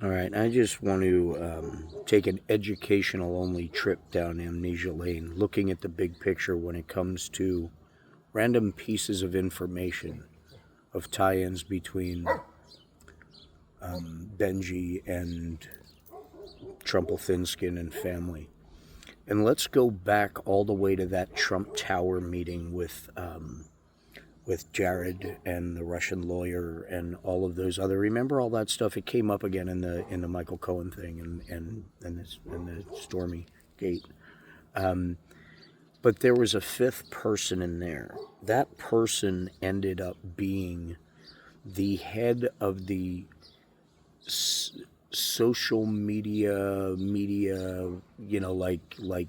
All right, I just want to take an educational-only trip down amnesia lane, looking at the big picture when it comes to random pieces of information, of tie-ins between Benji and Trumpelthinskin and family. And let's go back all the way to that Trump Tower meeting with Jared and the Russian lawyer and all of those other. Remember all that stuff? It came up again in the Michael Cohen thing and the Stormy Gate. But there was a fifth person in there. That person ended up being the head of the social media, like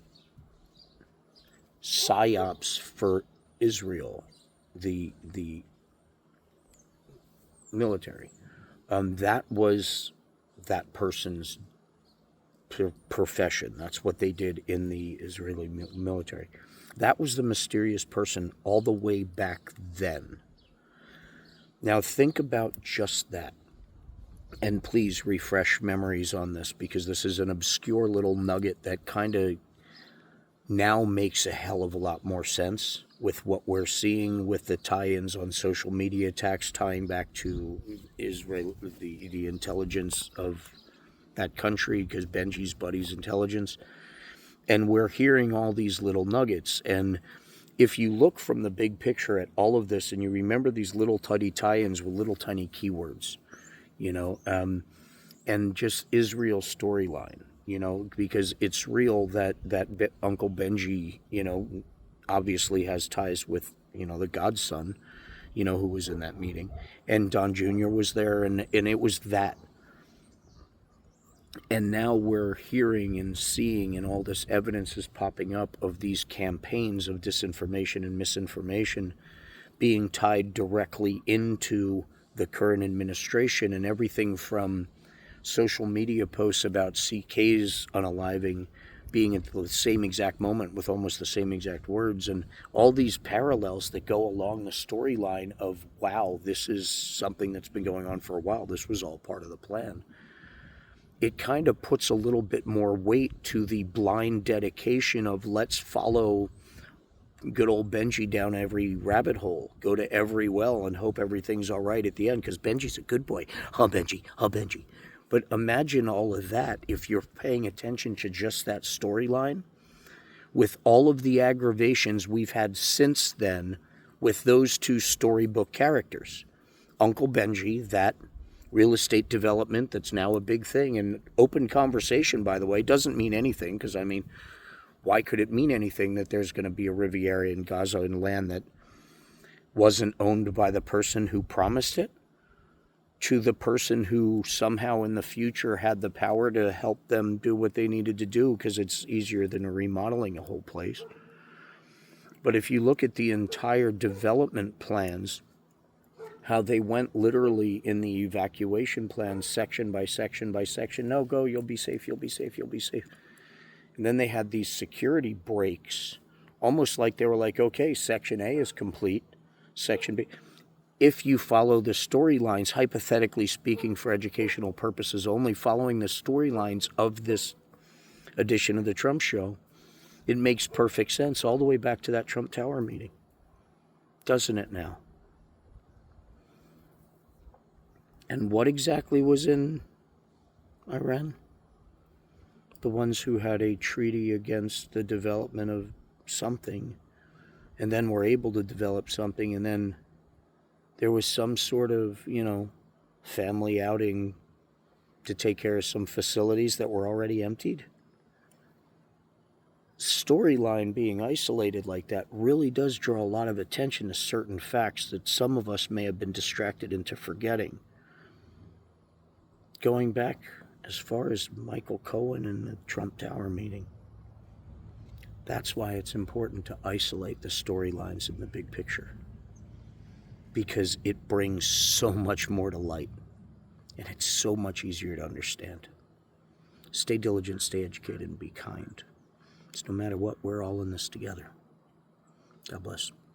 psyops for Israel, the military. That was that person's profession. That's what they did in the Israeli military. That was the mysterious person all the way back then. Now think about just that. And please refresh memories on this, because this is an obscure little nugget that kind of now makes a hell of a lot more sense with what we're seeing with the tie-ins on social media attacks tying back to Israel, the intelligence of that country, because Benji's buddy's intelligence. And we're hearing all these little nuggets. And if you look from the big picture at all of this, and you remember these little tiny tie-ins with little tiny keywords, and just Israel's storyline, because it's real that Uncle Benji, obviously has ties with, the godson, who was in that meeting. And Don Jr. was there, and it was that. And now we're hearing and seeing, and all this evidence is popping up of these campaigns of disinformation and misinformation being tied directly into the current administration, and everything from social media posts about CK's unaliving being at the same exact moment with almost the same exact words, and all these parallels that go along the storyline of, wow, this is something that's been going on for a while. This was all part of the plan. It kind of puts a little bit more weight to the blind dedication of, let's follow good old Benji down every rabbit hole, go to every well, and hope everything's all right at the end, because Benji's a good boy. Oh, Benji, oh, Benji. But imagine all of that if you're paying attention to just that storyline, with all of the aggravations we've had since then with those two storybook characters. Uncle Benji, that real estate development that's now a big thing, and open conversation, by the way, doesn't mean anything, because, why could it mean anything that there's going to be a Riviera in Gaza in land that wasn't owned by the person who promised it, to the person who somehow in the future had the power to help them do what they needed to do, because it's easier than remodeling a whole place. But if you look at the entire development plans, how they went literally in the evacuation plans, section by section by section. No, go, you'll be safe, you'll be safe, you'll be safe. And then they had these security breaks, almost like they were like, okay, section A is complete, section B. If you follow the storylines, hypothetically speaking, for educational purposes only, following the storylines of this edition of the Trump Show, it makes perfect sense all the way back to that Trump Tower meeting. Doesn't it now? And what exactly was in Iran? The ones who had a treaty against the development of something, and then were able to develop something, and then there was some sort of, family outing to take care of some facilities that were already emptied. Storyline being isolated like that really does draw a lot of attention to certain facts that some of us may have been distracted into forgetting. Going back as far as Michael Cohen and the Trump Tower meeting, that's why it's important to isolate the storylines in the big picture, because it brings so much more to light, and it's so much easier to understand. Stay diligent, stay educated, and be kind. It's no matter what, we're all in this together. God bless.